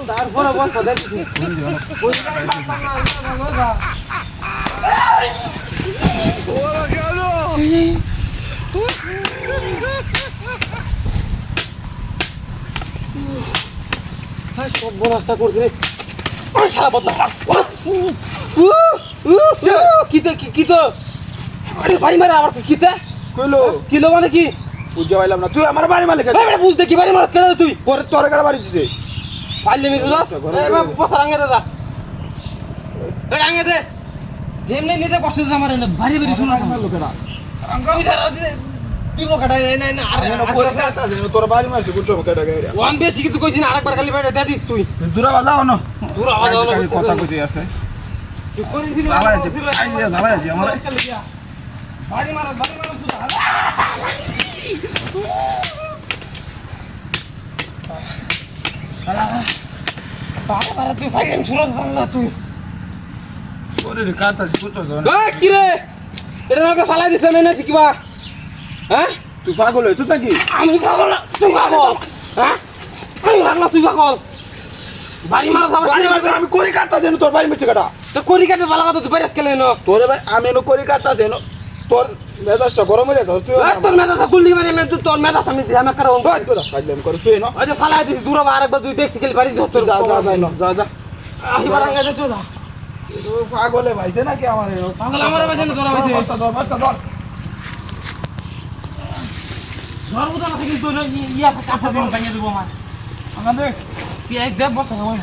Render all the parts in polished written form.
তারপরে বল তো দেখছি ওরা গেল সব রাস্তা করছে রে সারা বদলা কি তো আরে বাড়ি মারা আবার কিতে কইলো কিলো মানে কি বুঝতে পারলাম না তুই আমার বাড়ি মালিক বুঝতে কি বাড়ি মারা কেন তুই পরে তোর কাটা বাড়ি দিছে পাইলে মিলে যা বসা রাঙ্গে দাদা রাঙ্গে দে এমনি নিতে কষ্ট দিতে আমার ভারী ভারী শোনা লোকেরা দিব কাটাই নাই না আরে তোর বাড়ি মারছে কুটো কাটা গাইরা ওয়ান বেশি কিন্তু কইছিস আরেকবার খালি বাইরে দে দিস তুই দূরা বাজাও না দূর আওয়াজ হলো কথা কইতে আছে তুই করে দিবি জ্বালাই আছে আমার বাড়ি মারা বাড়ি তুই ফাইন সুরজ জানলা তুই ওরে কাটা কুটো দাও এই কি রে এটা আমাকে ফালাই দিছ না নাকি কিবা হ্যাঁ তুই পাগল হইছ নাকি আমি পাগল না তুই পাগল হ্যাঁ আমি পাগল তুই পাগল বাড়ি মারা বাড়ি মারছে আমি করি কাটতা দেন তোর বাড়ি মেছে কাটা তো করি কাটে ভালো কথা তুই বাইরে কেন না তোরে ভাই আমি এনো করি কাটতা দেন তোর মেজাজটা গরম হয়ে যাচ্ছে তুই তোর মেধাটা গুলি মারি আমি তোর মেধা আমি ধ্যান করা ভাই তোরা কাজলাম করে তুই না ওই যে ফালাই দিস দূর আরেকবার তুই দেখতে গেলি বাড়ি তোর যা যা যা না যা যা আহিবার আগে দে তুই যা তুই পাগলে ভাইছে নাকি আমার এনো পাগল আমার বাজে না তোর বাজে বস্তা ধর ধরবো না থেকে তোর ইয়া কাটা দিন ভাঙিয়ে দেব আমার আমাদের কি এক দেব বসা হয়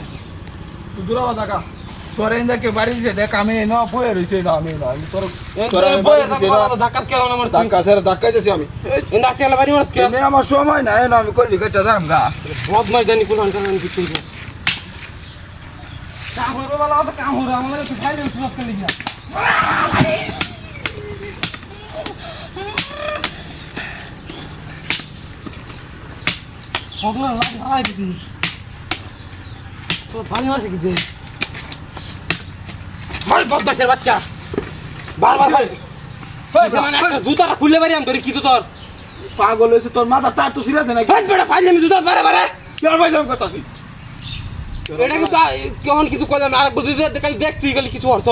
তুই দূরা বাজা কা তোর এন্দাকে বাড়ি দিছে দেখ আমি এনো বয়ে রইছে না আমি না আমি তোর ধাক্কা কেন আমার ধাক্কা স্যার ধাক্কা দিছি আমি ইন্দা চলে বাড়ি মারছ কে এমনি আমার সময় নাই না আমি করি কাটা দাম গা বহুত মাই জানি কোন আনকার আমি কিছু না কাম হলো বালা তো কাম হলো আমাদের তো খাইলে সুরত করে গিয়া হগলা লাগ আই দিদি তো পানি মারছে কি দে মার বদমাশের বাচ্চা বারবার ভাই মানে একটা জুতাটা খুলে বাড়ি আমি ধরে কি তো তোর পাগল হইছে তোর মাথা তার তো সিরিয়াস নাকি ভাই বেটা ফাইলে আমি জুতা বারে বারে তোর ভাই যাম কথাছি এটা কিন্তু কেমন কিছু করলাম না আরেকবার যদি কালি দেখছি গেলে কিছু অর্থ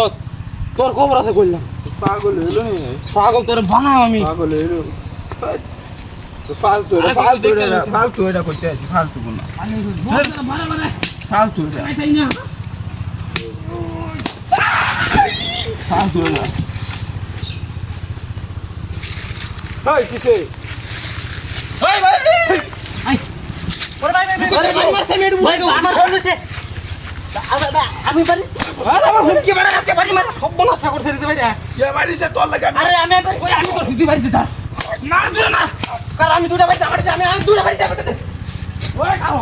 তোর খবর আছে করলাম পাগল হইলো নি পাগল তোর বানাও আমি পাগল হইলো ফালতু এটা করতে আছি ফালতু কোন বারে বারে ফালতু এটা এটাই না ফালতু এটা এই কিসে ভাই ভাই আই ওরে ভাই ভাই মারছে মেডু ভাই আমার হইছে আমি বাড়ি আরে আমার হুমকি বাড়া কাছে বাড়ি মার সব নষ্ট করতে দিতে ভাই কে মারিছে তোর লাগা আরে আমি আমি করছি তুই বাড়ি দিতা না দূরে না কারণ আমি দুটা বাড়ি আমি দুটা বাড়ি যাবে ওরে খাও